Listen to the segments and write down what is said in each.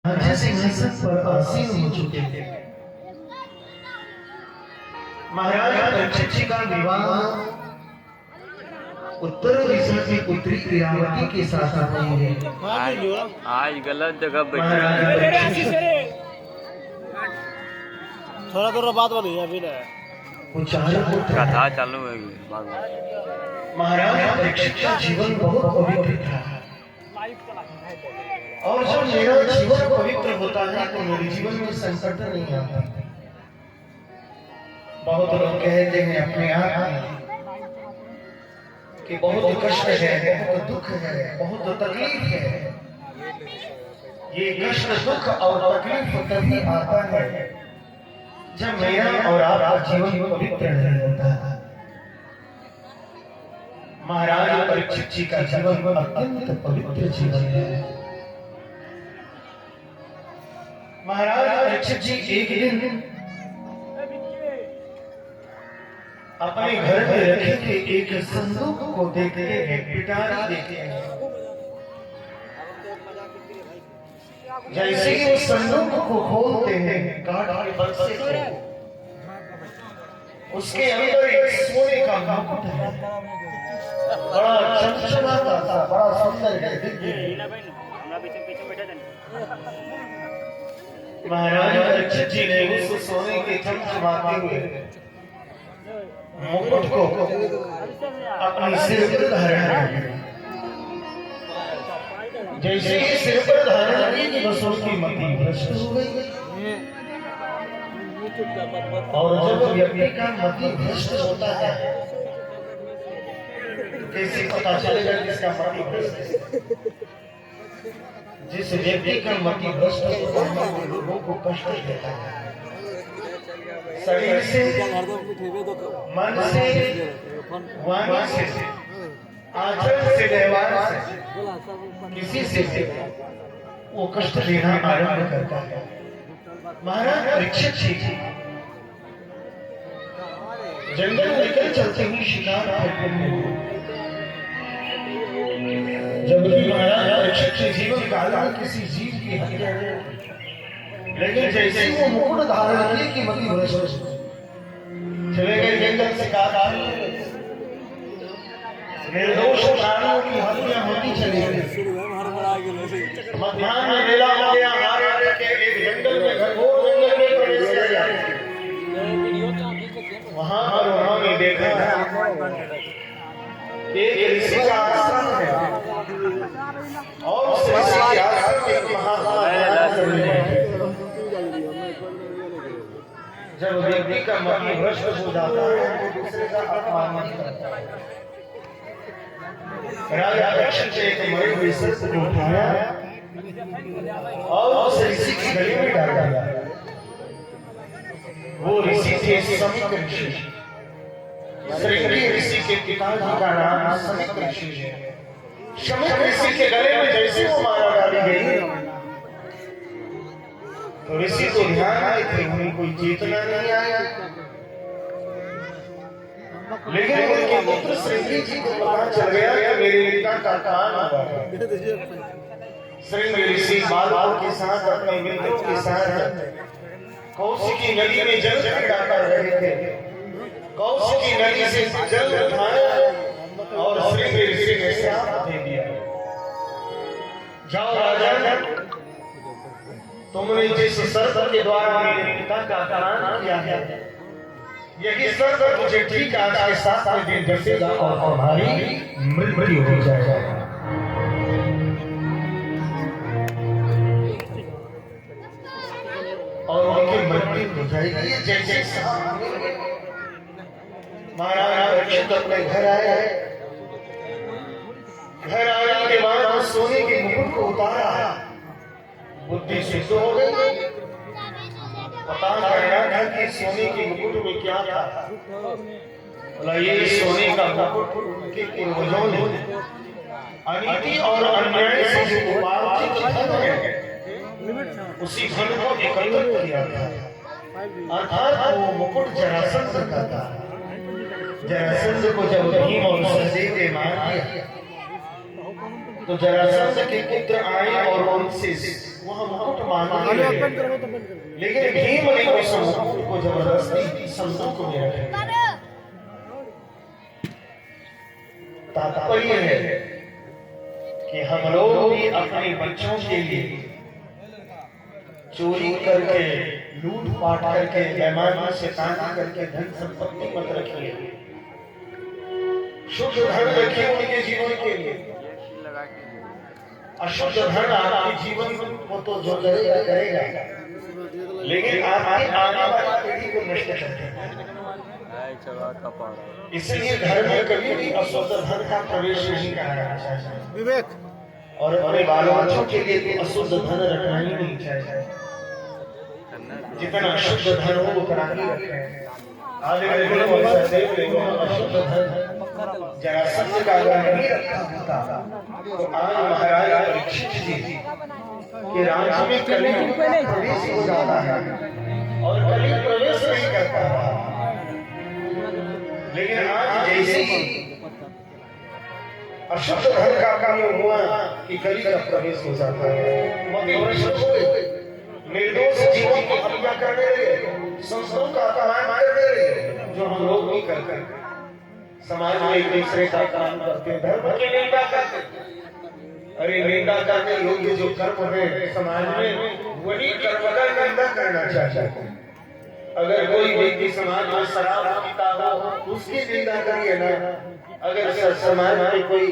सिंहासन पर आसीन हो चुके थे। महाराज परीक्षित जी का विवाह उत्तर दिशा की पुत्री इरावती के साथ हुई है। आज गलत जगह थोड़ा थोड़ा बात बनी है अभी ना कथा चालू है। महाराज परीक्षित का जीवन बहुत पवित्र था और जब मेरा जीवन पवित्र होता है तो मेरे जीवन में संकट नहीं आता। बहुत लोग कहते हैं अपने आप में कि बहुत कष्ट है, बहुत दुख है, बहुत तकलीफ है। ये कष्ट दुख और तकलीफ तभी आता है जब मेरा और आपका जीवन पवित्र नहीं होता। महाराज परीक्षित जी का जीवन अत्यंत पवित्र जीवन है। महाराज परीक्षित जी एक दिन अपने घर में रखे थे एक संदूक को देखते हैं, पिटारी देखते हैं। जैसे ही उस संदूक को खोलते हैं, काठ के बक्से को, उसके अंदर एक सोने का मुकुट है, बड़ा चमचमाता था, बड़ा सुंदर है। महाराज परीक्षित जी ने उस सोने के चमचमाते हुए मुकुट को अपने सिर पर धारण किया। जैसे ही सिर पर धारण की कि बस उसकी मति भ्रष्ट हो गई। और जब व्यक्ति का मति भ्रष्ट होता है कैसे पता चलेगा किसका मति भ्रष्ट है? जिस व्यक्ति का मति भ्रष्ट होता है वो लोगों को कष्ट देता है, शरीर से, मन से, वाणी से, आचरण से, व्यवहार से, किसी से वो कष्ट देना आरंभ करता है। महाराज परीक्षित जी जंगल में निकल चलते हुए शिकार करते हैं। जब भी महाराज परीक्षित जी जीवन काल में किसी जीव की हत्या नहीं, लेकिन जैसे वो मुकुट धारण किए कि मति भ्रष्ट चले गए जंगल से काट निर्दोष प्राणियों की हत्या होती चली गई। मध्याह्न में मेला हो गया, हमारे के एक जंगल में घनघोर जंगल में प्रवेश किया। वहां पर उन्होंने देखा एक ऋषि का आश्रम है और उस ऋषि के आश्रम में महान जब व्यक्ति का मति भ्रष्ट हो जाता है तो दूसरे का अपमान करता है। राजा परीक्षित ने एक मरे हुए सर्प को उठाया और उस ऋषि की गले में डाल दिया। वो ऋषि थे समिक ऋषि। श्रृंगी ऋषि के पिताजी का नाम समिक ऋषि है। समिक ऋषि के गले में जैसे वो माला डाली गई तो ऋषि को ध्यान आए थे, उन्हें कोई चेतना नहीं आया। लेकिन उनके पुत्र श्रृंगी जी को पता चल गया कि मेरे पिता का कान हुआ है। श्रृंगी ऋषि बालकों के साथ, अपने मित्रों के साथ कौशिकी नदी में जल क्रीड़ा कर रहे थे। कौशिकी नदी से जल उठाया और श्रृंगी ऋषि ने श्राप दे दिया, जाओ राजा, तुमने जिस सर्प के द्वारा मेरे पिता का अपमान किया है, यही सर्प मुझे ठीक आज के 7वें दिन डसेगा और तुम्हारी मृत्यु हो जाएगा। और उनकी मृत्यु हो जाएगी। जैसे महाराज परीक्षित अपने घर आए। घर आने के बाद सोने के मुकुट को उतारा, बुद्धि सिद्ध हो गई। पता करना था कि सोने के मुकुट में क्या था। बोला ये सोने का मुकुट के पूर्वजों ने अनीति और अन्याय से जो उपार्जित धन है उसी धन को एकत्रित किया था। अर्थात वो मुकुट जरासंध का था। जरासंध को जब भीम और सहदेव ने मार दिया तो जरासंध के पुत्र आए और उनसे वह मुकुट मांग लिए, लेकिन भीम ने उस मुकुट को जबरदस्ती संदूक में रखा। तात्पर्य है कि हम लोग भी अपने बच्चों के लिए चोरी करके, लूट पाट करके, बेईमानी से काम करके धन संपत्ति मत रखिए। शुद्ध धन रखिए उनके जीवन के लिए। अशुद्ध धन आपके जीवन को तो जो करेगा करेगा, लेकिन आपकी आने वाली पीढ़ी को नष्ट कर देगा। इसलिए घर में कभी भी अशुद्ध धन का प्रवेश नहीं करना चाहिए। विवेक और अपने बालों बच्चों के लिए भी अशुद्ध धन रखना ही नहीं चाहिए। जितना शुद्ध धन हो वो करा ही रखें। आज अशुद्ध धन जरा सत्य का अगर नहीं रखा होता तो आज महाराजा परीक्षित जी के राज्य में कलयुग प्रवेश हो जाता है और कलयुग प्रवेश नहीं करता था। लेकिन आज जैसे ही अशुद्ध धन का काम हुआ कि कलयुग का प्रवेश हो जाता है। निर्दोष जीवन की हत्या करने लगे, संस्थाओं का अपमान करने लगे, जो हम लोग नहीं करते। समाज में एक दूसरे का काम करते, धर्म की निंदा करते। अरे निंदा करने योग्य जो कर्म है समाज में, वही कर्म का निंदा करना चाहिए। अगर कोई व्यक्ति समाज में शराब पीता हो उसकी निंदा करिए ना। अगर समाज में कोई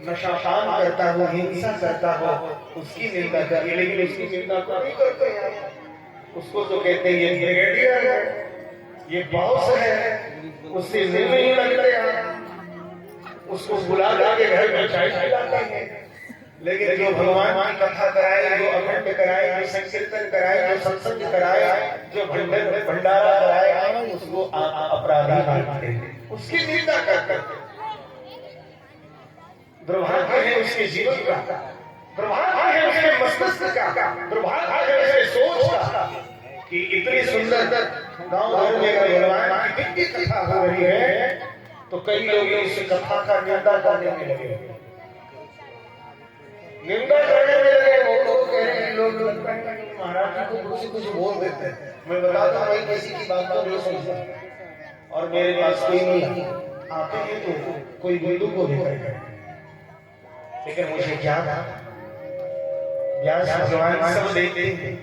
नशापान करता हो, हिंसा करता हो, उसकी निंदा करिए, लेकिन उसकी निंदा को नहीं करते हैं। उसको तो कहते हैं ये ब्रिगेडियर है, ये बॉस है, उससे मिलने ही लगते हैं, उसको बुला के घर में चाय पिलाते हैं। लेकिन जो भगवान की कथा कराए, जो अखंड कराए, जो संकीर्तन कराए, जो सत्संग कराए, जो भंडारा कराए, उसको अपराधी मानते हैं, उसकी निंदा करते हैं। दुर्भाग्य है उसके जीवन का, दुर्भाग्य है उसके मस्तिष्क का, दुर्भाग्य है उसके सोच का कि इतनी सुंदर गांव घर में भगवान की कितनी कथा हो रही है तो कई लोग इस कथा का निंदा करने में लगे, निंदा करने में लगे। वो लोग कह रहे हैं, लोग महाराज जी को कुछ बोल देते हैं। मैं बताता हूँ भाई किसी की बात को नहीं सुनता और मेरे पास कोई नहीं आते हैं तो कोई बिंदु को लेकर गए, लेकिन मुझे क्या था व्यास भगवान सब देखते हैं।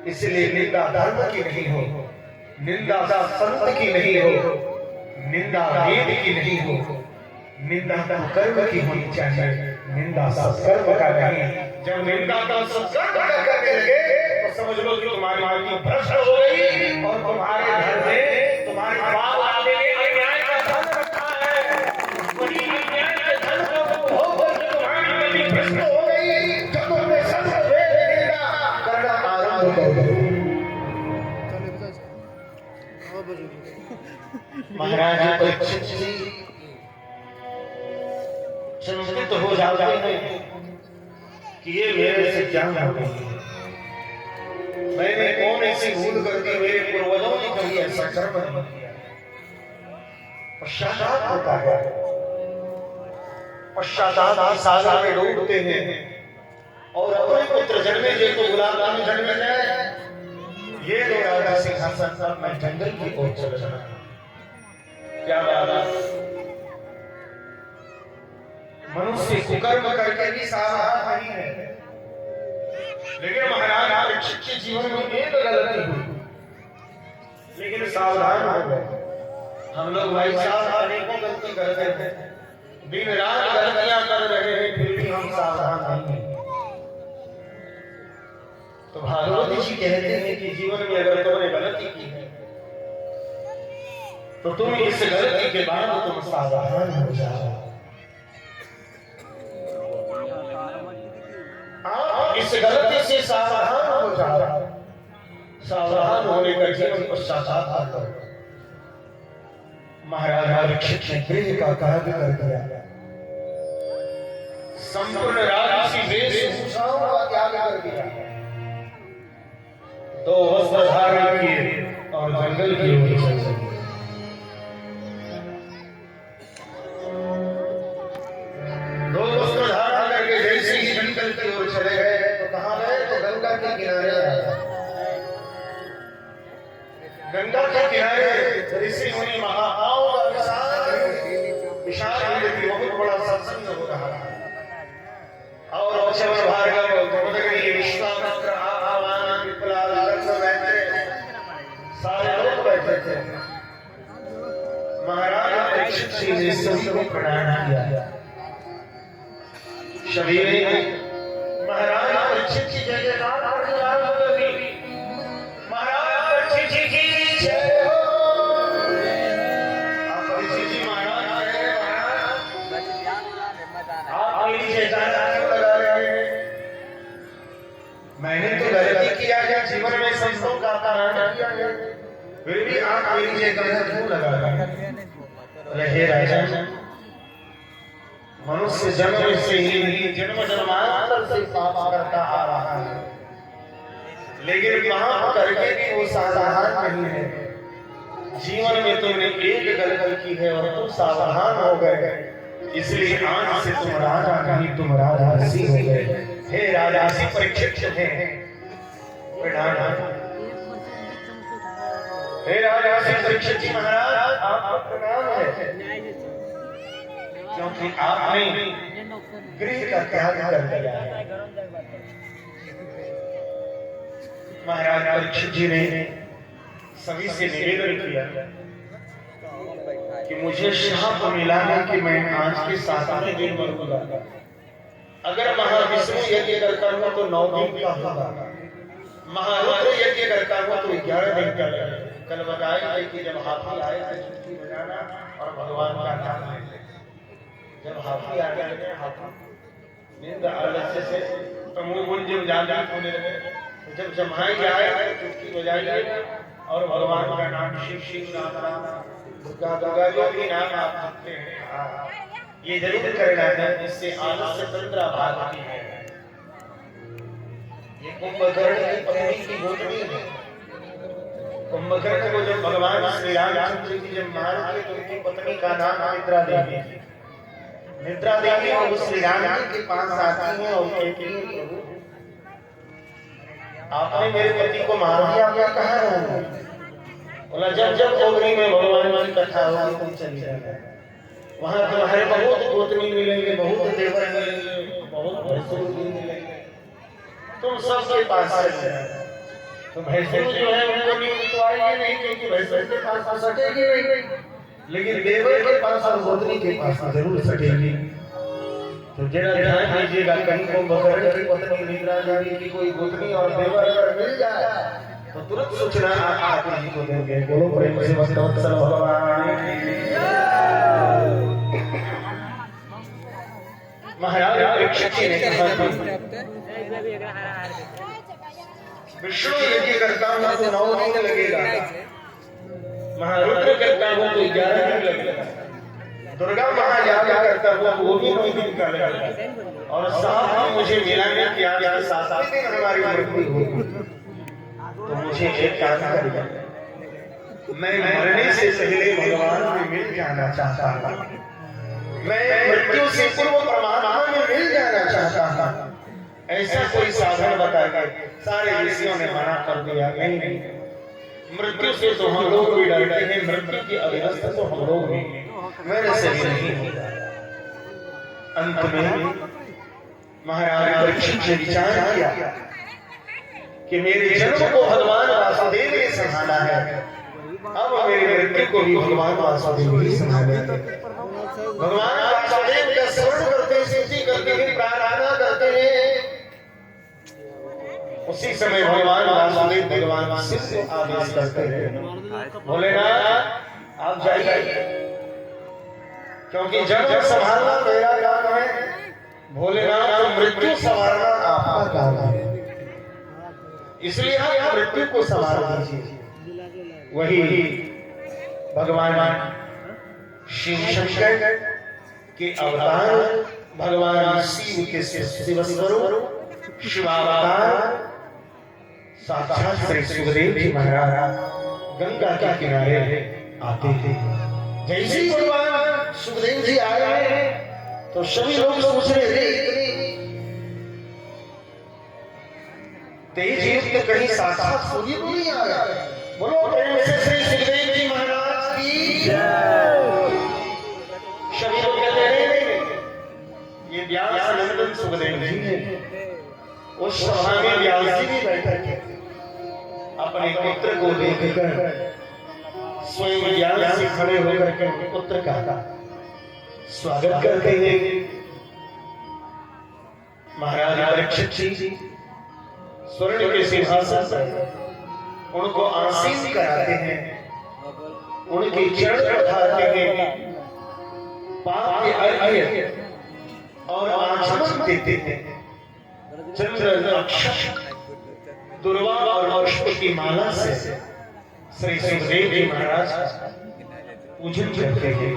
इसलिए निंदा धर्म की नहीं हो, निंदा संत की नहीं हो, निंदा वेद की नहीं हो, निंदा कर्म की होनी चाहिए, निंदा सत्कर्म का नहीं। जब निंदा का सत्कर्म करने लगे तो समझ लो कि तुम्हारी माटी भ्रष्ट हो गई और तुम्हारे घर में तुम्हारे बाप दादे ने अन्याय का धन रखा है। वही अन्याय के धन को भोग करके तुम्हारी माटी भ्रष्ट हो गई। जब तुमने सत्य वेद निंदा करना आरंभ कर दिया, महाराज परीक्षित जी चिंतित हो जाते हैं कि ये मेरे से क्या हो गई, मैंने कौन ऐसी भूल कर दी, मेरे पूर्वजों ने कभी ऐसा कर्म नहीं किया। पश्चाताप होता है, पश्चाताप सागर में डूबते हैं और अपने पुत्र जन्मे जो तो गुलाम जन्मे जाए, ये दो राजा सिंहासन पर मैं जंगल की ओर चल रहा। क्या बात, मनुष्य कुकर्म करके भी सावधान नहीं है। लेकिन महाराज परीक्षित के जीवन में एक गलती हुई, लेकिन सावधान हो गए। हम लोग भाई साहब अनेकों गलती करते हैं, दिन रात गलतियां कर रहे हैं, फिर भी हम सावधान नहीं हैं। तो भागवत जी कहते हैं कि जीवन में अगर तुमने गलती की है तो तुम इस गलती के बाद तुम सावधान हो जाओ। इस गलती से सावधान हो जाओ। सावधान होने का जीवन पश्चाताप करो। महाराजा परीक्षित ने गृह का कार्य कर दिया, संपूर्ण राजसी वेशभूषाओं का त्याग कर दिया, दो वस्त्र धारण किए और जंगल की ओर चल दिए। दो वस्त्र धारण करके जैसे ही जंगल की ओर चले गए तो कहां गए, तो गंगा के गंगा के किनारे ऋषि मुनि महाभाव विशाल बहुत बड़ा सत्संग हो रहा है और वचन भार्गव गोमदगिरी विश्वामित्र आवान विप्लाल बैठे सारे लोग बैठे थे। महाराज परीक्षित जी ने सबको प्रणाम किया। सभी ने महाराज परीक्षित जी जय जयकार करके महाराज परीक्षित जी की जय हो। आप परीक्षित जी महाराज आए आप मेरी जयकारा क्यों लगा रहे हैं? मैंने तो गलती किया है, जीवन में संतों का अपमान किया है, फिर भी आप मेरी जयकारा क्यों लगा रहे हैं? हे राजा, मनुष्य जन्म से ही जन्म जन्मांतर से पाप करता आ रहा है, लेकिन पाप करके भी वो सावधान नहीं है। जीवन में तुमने एक गलती की है और तुम सावधान हो गए, इसलिए आज से तुम राजा नहीं तुम राजर्षि हो गए। हे राजर्षि परीक्षित थे प्रणाम। हे राजर्षि परीक्षित जी महाराज आपको प्रणाम है, क्योंकि आपने गृह का त्याग कर दिया है। महाराज परीक्षित जी ने सभी से निवेदन किया कि मुझे शाप मिला है कि मैं आज के 7वें दिन मरूंगा। अगर महाविष्णु यज्ञ करता हूं तो 9 दिन का होगा, महारुद्र यज्ञ करता हूं तो 11 दिन का लगेगा। कल बताया कि जब हाथी आए थे चुटकी बजाना और भगवान का नाम लेते, जब हाथी आ गए हाथी नींद आलस्य से तो मुंह गुंज जान होने लगे, जब जमाई जाए तो चुटकी बजाइए और भगवान का नाम शिव शिव नाम दुर्गा दुर्गा जो भी नाम आप जपते हैं ये जरूर करना है, जिससे आलस्य तंद्रा भागती है। ये कुंभकर्ण की पत्नी की गोतनी है। कुंभकर्ण को जब भगवान श्री रामचंद्र जी जब मारे थे तो उनकी पत्नी का नाम निद्रा देवी। निद्रा देवी और श्री राम जी के पास आती है और कहती है आपने मेरे पति को मार दिया, क्या कहा है? बोला जब जब अग्नि में भगवान की कथा होगी तुम चली जाना, वहां तुम्हारे बहुत गोतनी मिलेंगे, बहुत देवर मिलेंगे, बहुत भैंसुर मिलेंगे, तुम सबके पास चले जाना। तो भैंसुर जो है उनको नींद तो आएगी नहीं, क्योंकि भैंसुर के पास तो सटेगी नहीं, लेकिन देवर के पास और गोतनी के पास जरूर सटेगी। तो जरा ध्यान दीजिएगा, कहीं कुंभकर्ण की पत्नी निद्रा देवी की कोई गोतनी और देवर अगर मिल जाए तो तुरंत सूचना आप जी को देंगे। बोलो प्रेम से वत्सल भगवान की। महाराज परीक्षित जी ने कहा विष्णु यज्ञ करता हूं तो 9 दिन लगेगा, महारुद्र करता हूं तो 11 दिन लगेगा, दुर्गा महायाग करता हुआ वो भी 9 दिन का लगेगा, और साथ में मुझे मिला है कि आज 7वें दिन हमारी मृत्यु होगी। तो मुझे एक काम करना, मैं मरने से पहले भगवान में मिल जाना चाहता हूं, मैं मृत्यु से पूर्व परमात्मा में मिल जाना चाहता हूं। ऐसा कोई साधन बताया। सारे ऋषियों ने मना कर दिया, नहीं, मृत्यु से तो हम लोग भी डरते हैं, मृत्यु की अवस्था तो हम लोग भी मेरे से भी नहीं होगा। अंत में महाराज परीक्षित ने विचार किया कि मेरे जन्म को भगवान वासुदेव ने संभाला है, अब मेरी मृत्यु को भी भगवान वासुदेव ही संभालेंगे। भगवान वासुदेव का स्मरण करते हैं, स्तुति करते हैं, प्रार्थना करते हैं। उसी समय भगवान वासुदेव भगवान शिव को आदेश करते हैं, भोलेनाथ आप जाइए, क्योंकि जन्म संभालना मेरा काम है, भोलेनाथ मृत्यु संभालना आपका काम है, इसलिए आप मृत्यु को संभाल लीजिए। वही भगवान शिव शंकर के अवतार, भगवान शिव के शिव स्वरूप शिवावतार साक्षात श्री सुखदेव जी महाराज गंगा के किनारे आते थे। जैसे ही भगवान सुखदेव जी आए तो सभी लोग सोच रहे थे तेज युक्त कहीं साक्षात सूर्य को नहीं आया, बोलो प्रेम से श्री सुखदेव जी महाराज की सभी लोग कहते हैं ये व्यास नंदन सुखदेव जी हैं। उस सभा में व्यास जी भी बैठे थे। अपने पुत्र को देखकर स्वयं व्यास जी खड़े होकर के पुत्र का स्वागत करते हैं। महाराज परीक्षित जी स्वर्ण के सिंहासन पर उनको आसीन कराते हैं, उनके चरण पखारते हैं, पाप के अर्घ्य और आचमन देते हैं। चंद्र अक्षत दुर्वा और पुष्प की माला से श्री सुखदेव जी महाराज पूजन करते हैं।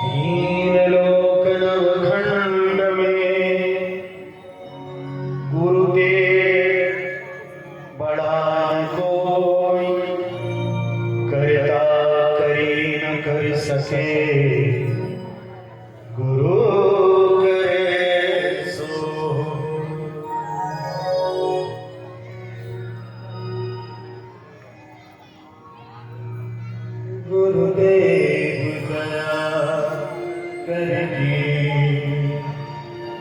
हीन लोक नवखंड में गुरुदेव बड़ा कोई करता करी न कर सके, गुरु करे सो। गुरु